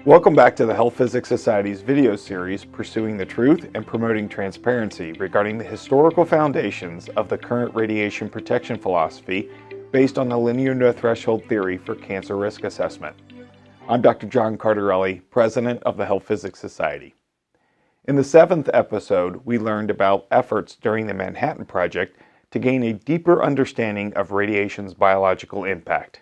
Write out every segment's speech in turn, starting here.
Welcome back to the Health Physics Society's video series, Pursuing the Truth and Promoting Transparency, regarding the historical foundations of the current radiation protection philosophy based on the linear no threshold theory for cancer risk assessment. I'm Dr. John Cardarelli, President of the Health Physics Society. In the 7th episode, we learned about efforts during the Manhattan Project to gain a deeper understanding of radiation's biological impact.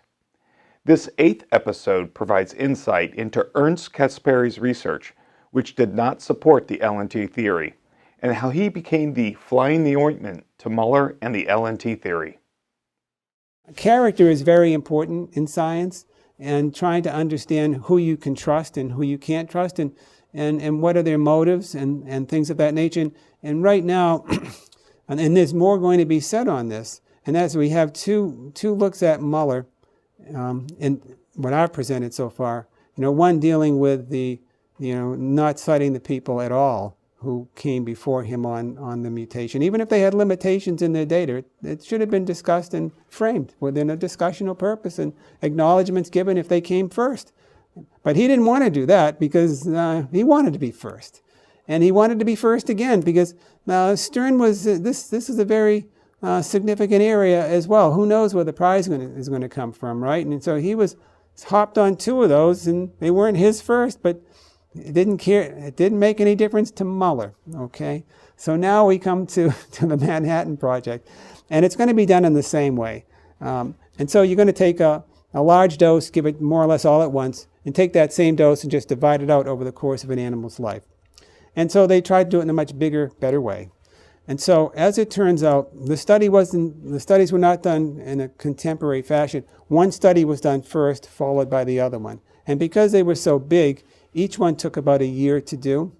This 8th episode provides insight into Ernst Caspari's research, which did not support the LNT theory, and how he became the flying the ointment to Muller and the LNT theory. Character is very important in science, and trying to understand who you can trust and who you can't trust, and what are their motives and things of that nature. And right now, and there's more going to be said on this, and as we have two looks at Muller, and what I've presented so far, one dealing with the, not citing the people at all who came before him on the mutation. Even if they had limitations in their data, it should have been discussed and framed within a discussional purpose and acknowledgments given if they came first. But he didn't want to do that because he wanted to be first. And he wanted to be first again because Stern was, this is a very significant area as well. Who knows where the prize is going to come from, right? And so he was hopped on 2 of those, and they weren't his first, but it didn't care. It didn't make any difference to Muller. Okay, so now we come to the Manhattan Project, and it's going to be done in the same way. And so you're going to take a large dose, give it more or less all at once, and take that same dose and just divide it out over the course of an animal's life. And so they tried to do it in a much bigger, better way. And so, as it turns out, the studies were not done in a contemporary fashion. One study was done first, followed by the other one. And because they were so big, each one took about a year to do.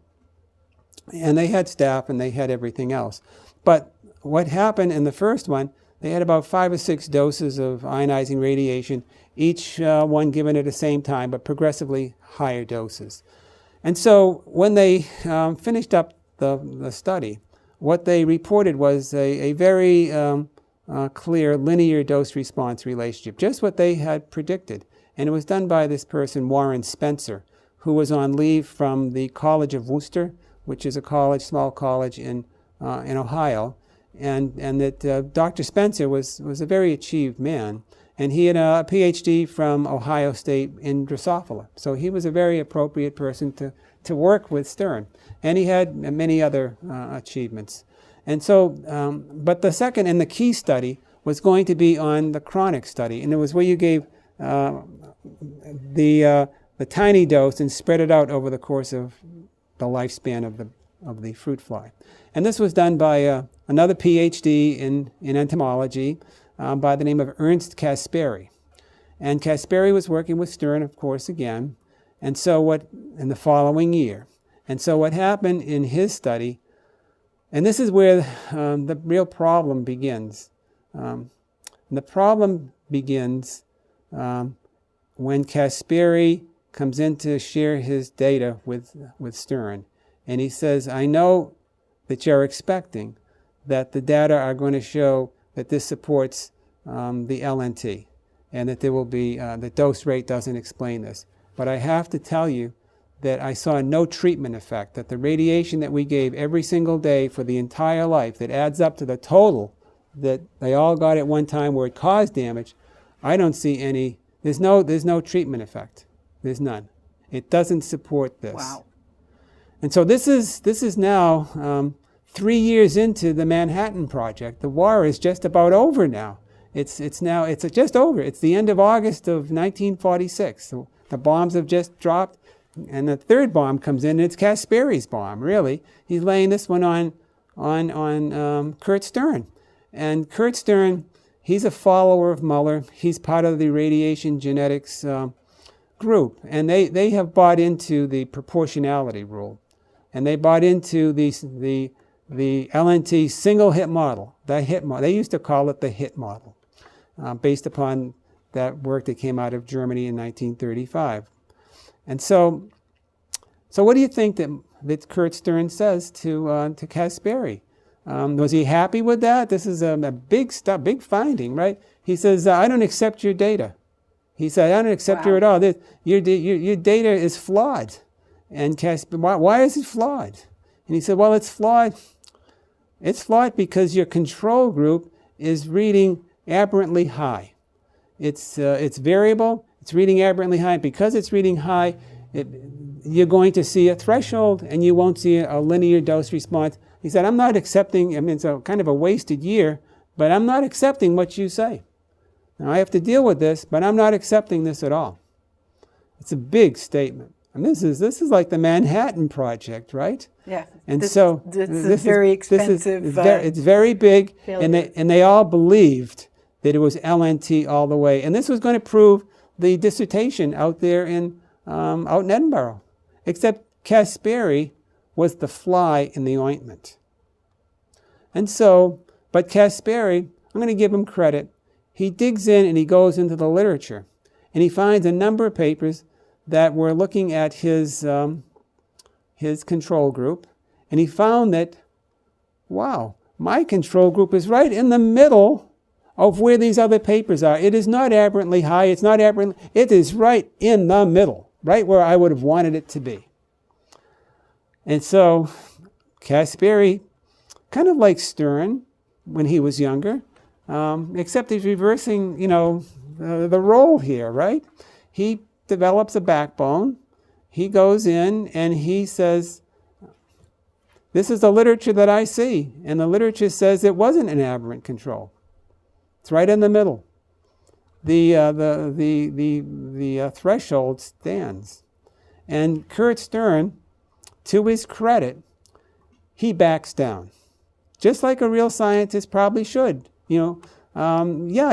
And they had staff and they had everything else. But what happened in the first one, they had about 5 or 6 doses of ionizing radiation, each one given at the same time, but progressively higher doses. And so, when they finished up the study, what they reported was a very clear linear dose-response relationship, just what they had predicted. And it was done by this person, Warren Spencer, who was on leave from the College of Worcester, which is a college, small college in Ohio. And that Dr. Spencer was a very achieved man. And he had a PhD from Ohio State in Drosophila. So he was a very appropriate person to work with Stern. And he had many other achievements. And so, but the second and the key study was going to be on the chronic study. And it was where you gave the tiny dose and spread it out over the course of the lifespan of the fruit fly. And this was done by another PhD in entomology by the name of Ernst Caspari. And Caspari was working with Stern, of course, again. And so in the following year. And so what happened in his study, and this is where the real problem begins. The problem begins when Caspari comes in to share his data with Stern. And he says, I know that you're expecting that the data are going to show that this supports the LNT, and that there will be, the dose rate doesn't explain this. But I have to tell you that I saw no treatment effect, that the radiation that we gave every single day for the entire life, that adds up to the total that they all got at one time where it caused damage, I don't see any, there's no treatment effect. There's none. It doesn't support this. Wow. And so this is now 3 years into the Manhattan Project. The war is just about over now. It's just over. It's the end of August of 1946. So the bombs have just dropped, and the third bomb comes in, and it's Caspari's bomb, really. He's laying this one on Curt Stern. And Curt Stern, he's a follower of Muller. He's part of the radiation genetics group. And they have bought into the proportionality rule. And they bought into the LNT single hit model. They used to call it the hit model, based upon that work that came out of Germany in 1935. And so what do you think that Curt Stern says to Caspari? Was he happy with that? This is a big finding, right? He says, I don't accept your data. He said, I don't accept her at all. Your data is flawed. And why is it flawed? And he said, well, it's flawed. It's flawed because your control group is reading aberrantly high. It's variable. It's reading aberrantly high. Because it's reading high, you're going to see a threshold, and you won't see a linear dose response. He said, I'm not accepting, I mean, it's kind of a wasted year, but I'm not accepting what you say. Now, I have to deal with this, but I'm not accepting this at all. It's a big statement. And this is like the Manhattan Project, right? Yeah. And this is very expensive. It's very big, failure. and they all believed that it was LNT all the way. And this was going to prove the dissertation out there out in Edinburgh. Except Caspari was the fly in the ointment. And so, but Caspari, I'm going to give him credit. He digs in and he goes into the literature, and he finds a number of papers that were looking at his control group, and he found that, wow, my control group is right in the middle of where these other papers are. It is not aberrantly high, it's not aberrantly, it is right in the middle, right where I would have wanted it to be. And so Caspari, kind of like Stern when he was younger, except he's reversing, the role here, right? He develops a backbone. He goes in and he says, this is the literature that I see. And the literature says it wasn't an aberrant control. It's right in the middle. The threshold stands. And Curt Stern, to his credit, he backs down. Just like a real scientist probably should. Yeah,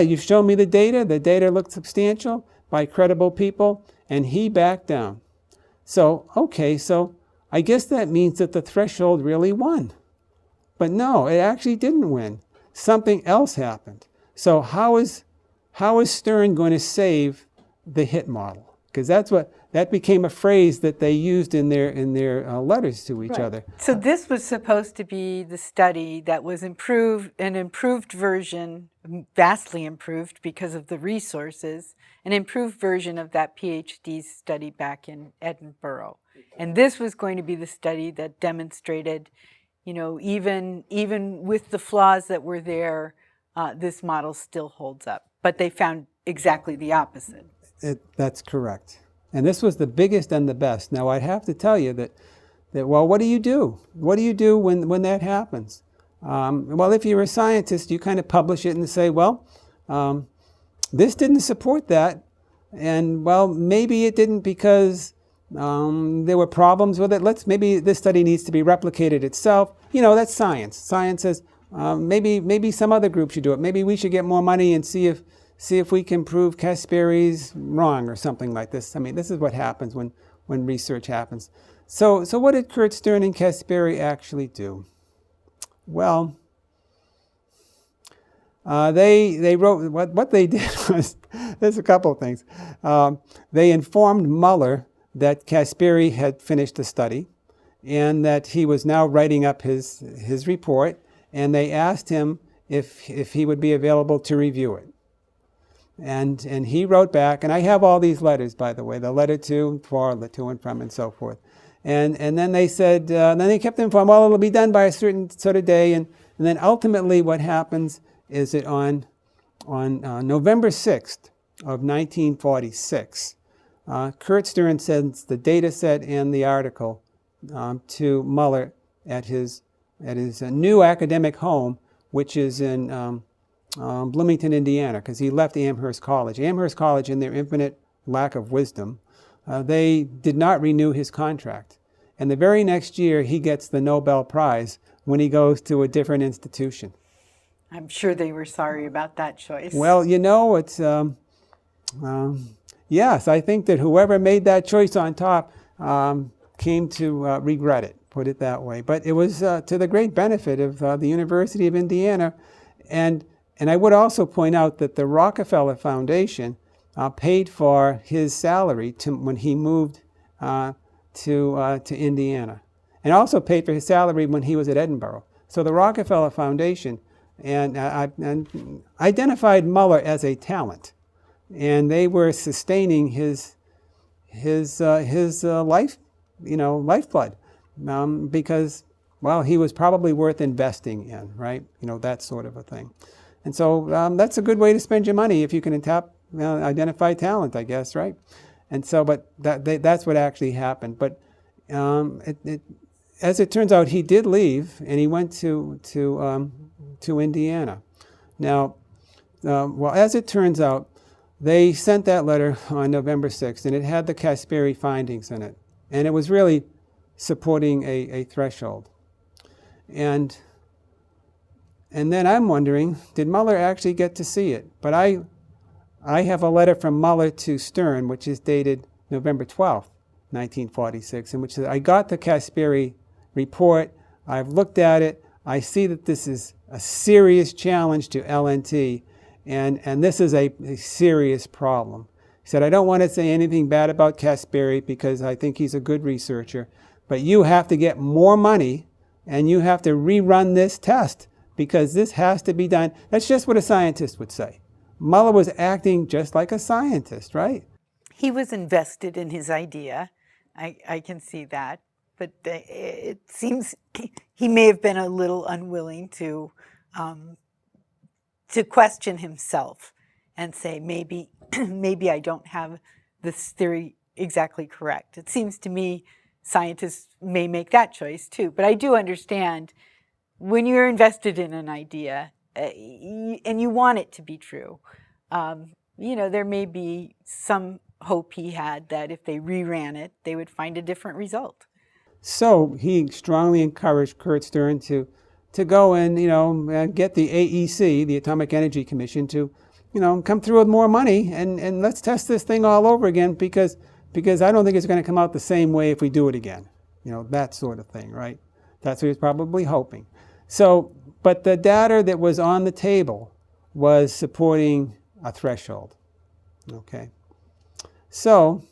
you've shown me the data. The data looked substantial by credible people, and he backed down. So, okay, so I guess that means that the threshold really won. But no, it actually didn't win. Something else happened. So how is Stern going to save the hit model? Because that became a phrase that they used in their letters to each other. So this was supposed to be the study that was an improved version, vastly improved because of the resources, an improved version of that PhD study back in Edinburgh. And this was going to be the study that demonstrated, even with the flaws that were there, this model still holds up. But they found exactly the opposite. That's correct. And this was the biggest and the best. Now, I'd have to tell you that well, what do you do? What do you do when that happens? Well, if you're a scientist, you kind of publish it and say, well, this didn't support that. And, well, maybe it didn't because there were problems with it. Maybe this study needs to be replicated itself. That's science. Science says maybe some other group should do it. Maybe we should get more money and see if we can prove Caspari's wrong or something like this. I mean, this is what happens when research happens. So what did Curt Stern and Caspari actually do? Well, they wrote, what they did was, there's a couple of things. They informed Muller that Caspari had finished the study and that he was now writing up his report, and they asked him if he would be available to review it. And he wrote back, and I have all these letters, by the way, the letter to, for, the to and from, and so forth. And then they said, then they kept informed, well, it'll be done by a certain sort of day. And then ultimately what happens is that on November 6th of 1946, Curt Stern sends the data set and the article to Muller at his new academic home, which is in Bloomington, Indiana, because he left Amherst College. Amherst College, in their infinite lack of wisdom, they did not renew his contract. And the very next year, he gets the Nobel Prize when he goes to a different institution. I'm sure they were sorry about that choice. Well, it's, yes, I think that whoever made that choice on top came to regret it, put it that way. But it was to the great benefit of the University of Indiana. And I would also point out that the Rockefeller Foundation paid for his salary when he moved to Indiana, and also paid for his salary when he was at Edinburgh. So the Rockefeller Foundation and identified Muller as a talent. and they were sustaining his life, lifeblood, because, well, he was probably worth investing in, right? That sort of a thing. And so that's a good way to spend your money if you can identify talent, I guess, right? And so, but that's what actually happened. But as it turns out, he did leave, and he went to Indiana. Now, well, as it turns out, they sent that letter on November 6th, and it had the Caspari findings in it. And it was really supporting a threshold. And then I'm wondering, did Muller actually get to see it? But I have a letter from Muller to Stern, which is dated November 12th, 1946, in which I got the Caspari report, I've looked at it, I see that this is a serious challenge to LNT, and this is a serious problem. He said, I don't want to say anything bad about Caspari because I think he's a good researcher, but you have to get more money and you have to rerun this test because this has to be done. That's just what a scientist would say. Muller was acting just like a scientist, right? He was invested in his idea. I can see that. But it seems he may have been a little unwilling to question himself and say, maybe I don't have this theory exactly correct. It seems to me scientists may make that choice too. But I do understand when you're invested in an idea and you want it to be true, there may be some hope he had that if they reran it, they would find a different result. So he strongly encouraged Curt Stern to go and get the AEC, the Atomic Energy Commission, to come through with more money and let's test this thing all over again because I don't think it's going to come out the same way if we do it again. That sort of thing, right? That's what he was probably hoping. So, but the data that was on the table was supporting a threshold. Okay. So,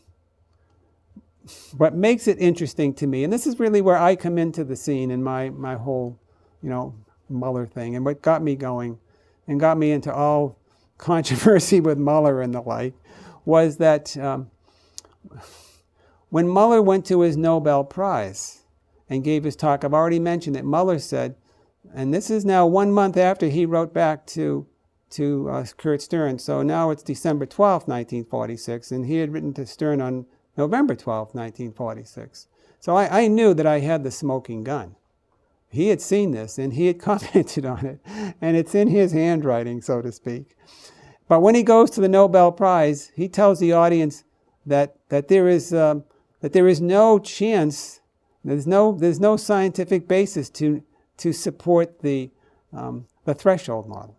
what makes it interesting to me, and this is really where I come into the scene in my whole, Muller thing, and what got me going and got me into all controversy with Muller and the like, was that when Muller went to his Nobel Prize and gave his talk, I've already mentioned that Muller said, and this is now 1 month after he wrote back to Curt Stern, so now it's December 12th, 1946, and he had written to Stern on November 12th, 1946. So I knew that I had the smoking gun. He had seen this, and he had commented on it, and it's in his handwriting, so to speak. But when he goes to the Nobel Prize, he tells the audience that there is no chance, there's no scientific basis to support the threshold model.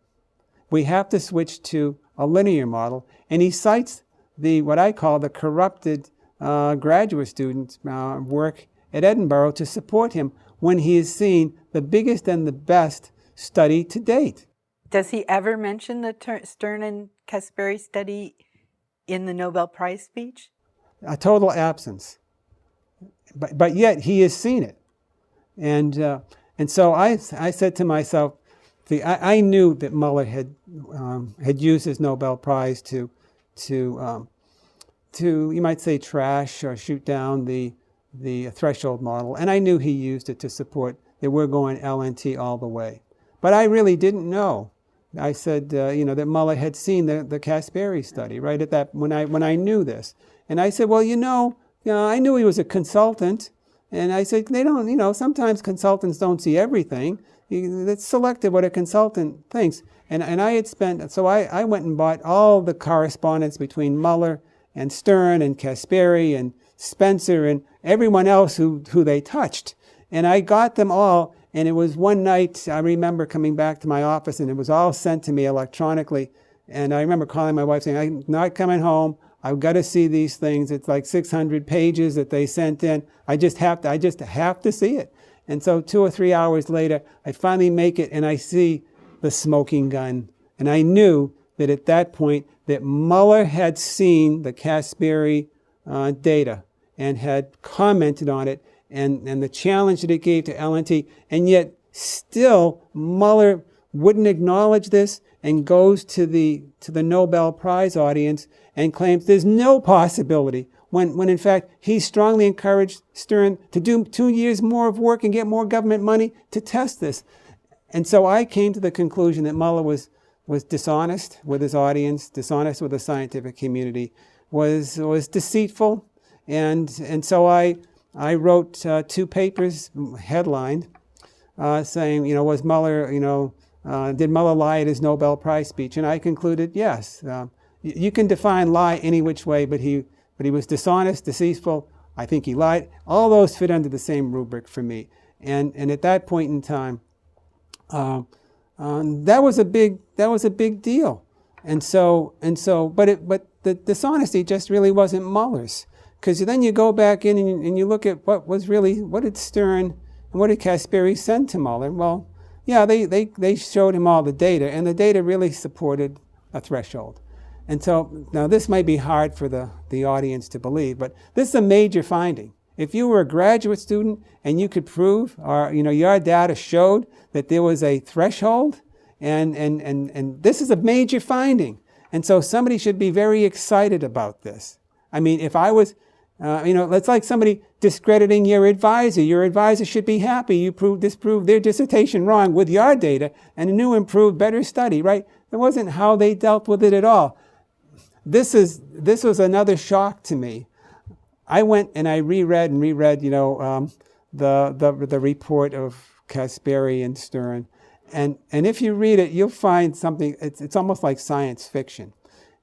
We have to switch to a linear model, and he cites what I call the corrupted graduate student work at Edinburgh to support him when he has seen the biggest and the best study to date. Does he ever mention the Stern and Caspari study in the Nobel Prize speech? A total absence. But yet he has seen it. And so I said to myself, I knew that Muller had used his Nobel Prize to you might say trash or shoot down the threshold model, and I knew he used it to support that we're going LNT all the way. But I really didn't know. I said that Muller had seen the Caspari study right at that when I knew this, and I said, well, I knew he was a consultant, and I said they don't sometimes consultants don't see everything. It's selective what a consultant thinks. And I had spent, so I went and bought all the correspondence between Muller and Stern and Caspari and Spencer and everyone else who they touched. And I got them all, and it was one night, I remember coming back to my office, and it was all sent to me electronically. And I remember calling my wife saying, I'm not coming home. I've got to see these things. It's like 600 pages that they sent in. I just have to see it. And so 2 or 3 hours later, I finally make it, and I see the smoking gun. And I knew that at that point that Muller had seen the Caspari data and had commented on it and the challenge that it gave to LNT. And yet still Muller wouldn't acknowledge this and goes to the Nobel Prize audience and claims there's no possibility, when in fact he strongly encouraged Stern to do 2 years more of work and get more government money to test this. And so I came to the conclusion that Muller was dishonest with his audience, dishonest with the scientific community, was deceitful, and so I wrote 2 papers headlined saying, was Muller, did Muller lie at his Nobel Prize speech? And I concluded, yes. You can define lie any which way, but he was dishonest, deceitful. I think he lied. All those fit under the same rubric for me. And at that point in time, that was a big deal. And so, but the dishonesty just really wasn't Muller's, because then you go back in and you look at what did Stern and what did Caspari send to Muller? Well, yeah, they showed him all the data, and the data really supported a threshold. And so now this might be hard for the audience to believe, but this is a major finding. If you were a graduate student and you could prove, or your data showed that there was a threshold, and this is a major finding. And so somebody should be very excited about this. I mean, if I was, it's like somebody discrediting your advisor. Your advisor should be happy you disproved their dissertation wrong with your data and a new, improved, better study, right? That wasn't how they dealt with it at all. This was another shock to me. I went and I reread, the report of Caspari and Stern. And if you read it, you'll find something, it's almost like science fiction.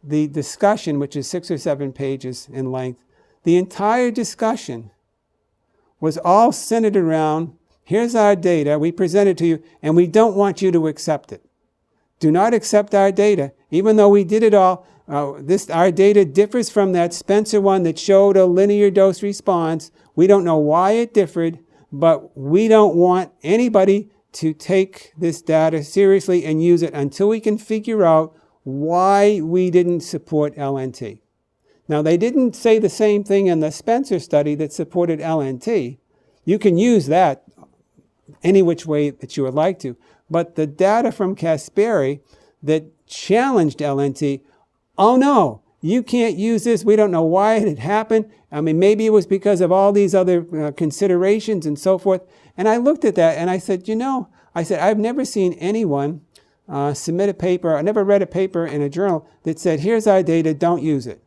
The discussion, which is 6 or 7 pages in length, the entire discussion was all centered around, here's our data, we present it to you, and we don't want you to accept it. Do not accept our data, even though we did it all. Our data differs from that Spencer one that showed a linear dose response. We don't know why it differed, but we don't want anybody to take this data seriously and use it until we can figure out why we didn't support LNT. Now, they didn't say the same thing in the Spencer study that supported LNT. You can use that any which way that you would like to. But the data from Caspari that challenged LNT, oh no, you can't use this. We don't know why it had happened. I mean, maybe it was because of all these other considerations and so forth. And I looked at that and I said, I've never seen anyone submit a paper, I never read a paper in a journal that said, here's our data, don't use it.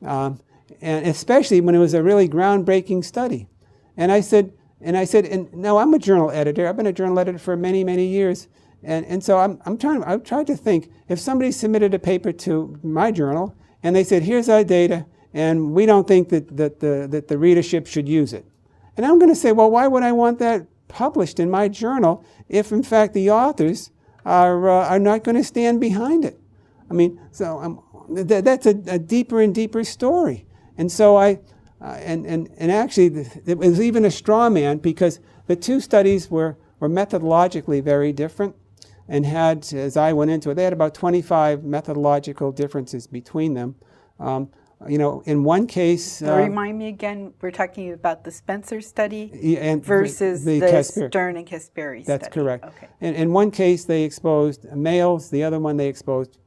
And especially when it was a really groundbreaking study. And I said, no, I'm a journal editor. I've been a journal editor for many, many years. And so I've tried to think, if somebody submitted a paper to my journal and they said, here's our data, and we don't think that the readership should use it. And I'm going to say, well, why would I want that published in my journal if, in fact, the authors are not going to stand behind it? I mean, so that's a deeper and deeper story. And so actually, it was even a straw man, because the 2 studies were methodologically very different and had, as I went into it, they had about 25 methodological differences between them. In one case... remind me again, we're talking about the Spencer study versus the Stern and Caspari study. That's correct. Okay. In one case, they exposed males. The other one, they exposed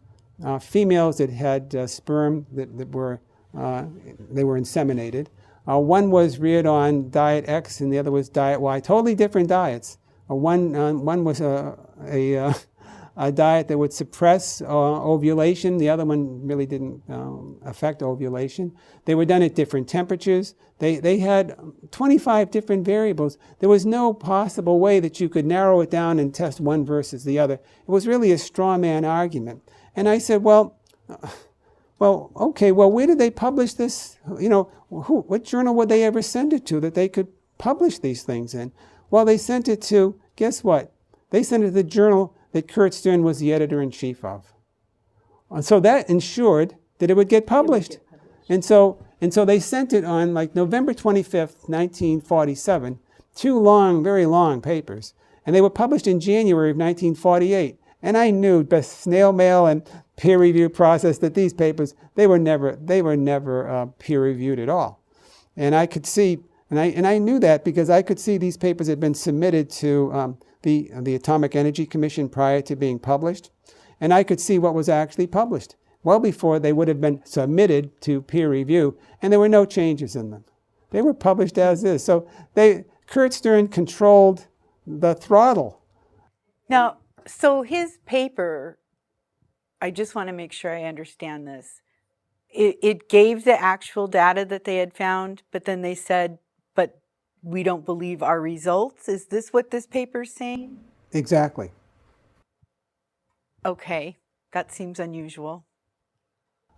females that had sperm that were inseminated. One was reared on diet X and the other was diet Y. Totally different diets. One was a diet that would suppress ovulation. The other one really didn't affect ovulation. They were done at different temperatures. They had 25 different variables. There was no possible way that you could narrow it down and test one versus the other. It was really a straw man argument. And I said, well, where did they publish this? What journal would they ever send it to that they could publish these things in? Well, they sent it to, guess what? They sent it to the journal that Curt Stern was the editor-in-chief of. And so that ensured that it would get published. And so they sent it on like November 25th, 1947, 2 very long papers. And they were published in January of 1948. And I knew by snail mail and peer review process that these papers, they were never peer reviewed at all. And I could see, and I knew that because I could see these papers had been submitted to the Atomic Energy Commission prior to being published, and I could see what was actually published well before they would have been submitted to peer review, and there were no changes in them. They were published as is. So Curt Stern controlled the throttle. Now, so his paper, I just want to make sure I understand this. It gave the actual data that they had found, but then they said, but we don't believe our results. Is this what this paper's saying? Exactly. Okay, that seems unusual.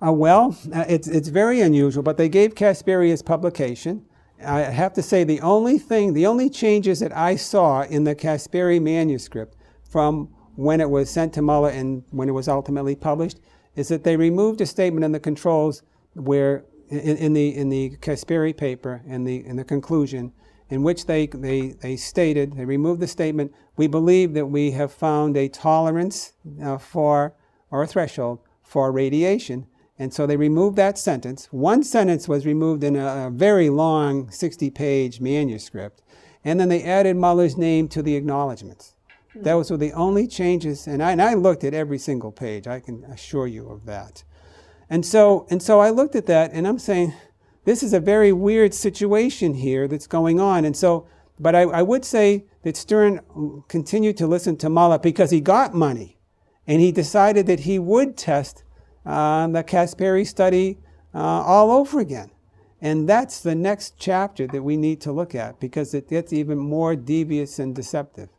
It's very unusual, but they gave Caspari his publication. I have to say the only changes that I saw in the Caspari manuscript from when it was sent to Muller and when it was ultimately published is that they removed a statement in the controls where in the Caspari paper in the conclusion in which they stated, they removed the statement, we believe that we have found a tolerance or a threshold for radiation. And so they removed that sentence. One sentence was removed in a very long 60-page manuscript. And then they added Muller's name to the acknowledgments. Those were the only changes. And I looked at every single page. I can assure you of that. And so I looked at that and I'm saying, this is a very weird situation here that's going on. And so, but I would say that Stern continued to listen to Muller because he got money. And he decided that he would test the Caspari study all over again. And that's the next chapter that we need to look at because it gets even more devious and deceptive.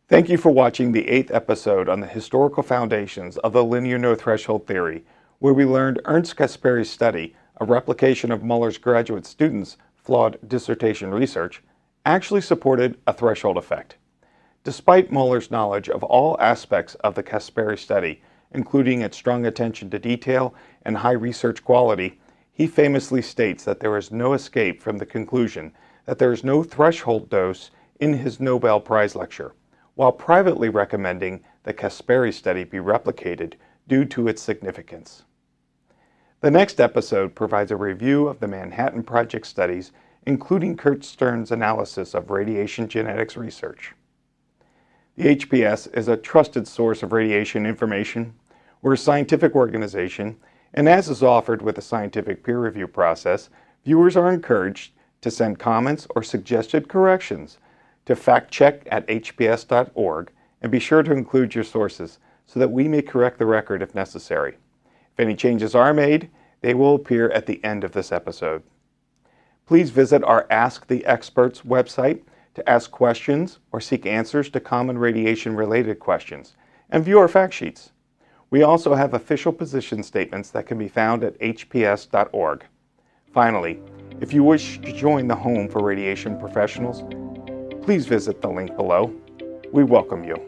Thank you for watching the 8th episode on the historical foundations of the linear no-threshold theory, where we learned Ernst Caspari's study, a replication of Muller's graduate students' flawed dissertation research, actually supported a threshold effect. Despite Muller's knowledge of all aspects of the Caspari study, including its strong attention to detail and high research quality, he famously states that there is no escape from the conclusion that there is no threshold dose in his Nobel Prize lecture, while privately recommending the Caspari study be replicated due to its significance. The next episode provides a review of the Manhattan Project studies, including Curt Stern's analysis of radiation genetics research. The HPS is a trusted source of radiation information. We're a scientific organization, and as is offered with the scientific peer review process, viewers are encouraged to send comments or suggested corrections to factcheck@hps.org and be sure to include your sources so that we may correct the record if necessary. If any changes are made, they will appear at the end of this episode. Please visit our Ask the Experts website to ask questions or seek answers to common radiation-related questions, and view our fact sheets. We also have official position statements that can be found at hps.org. Finally, if you wish to join the home for radiation professionals, please visit the link below. We welcome you.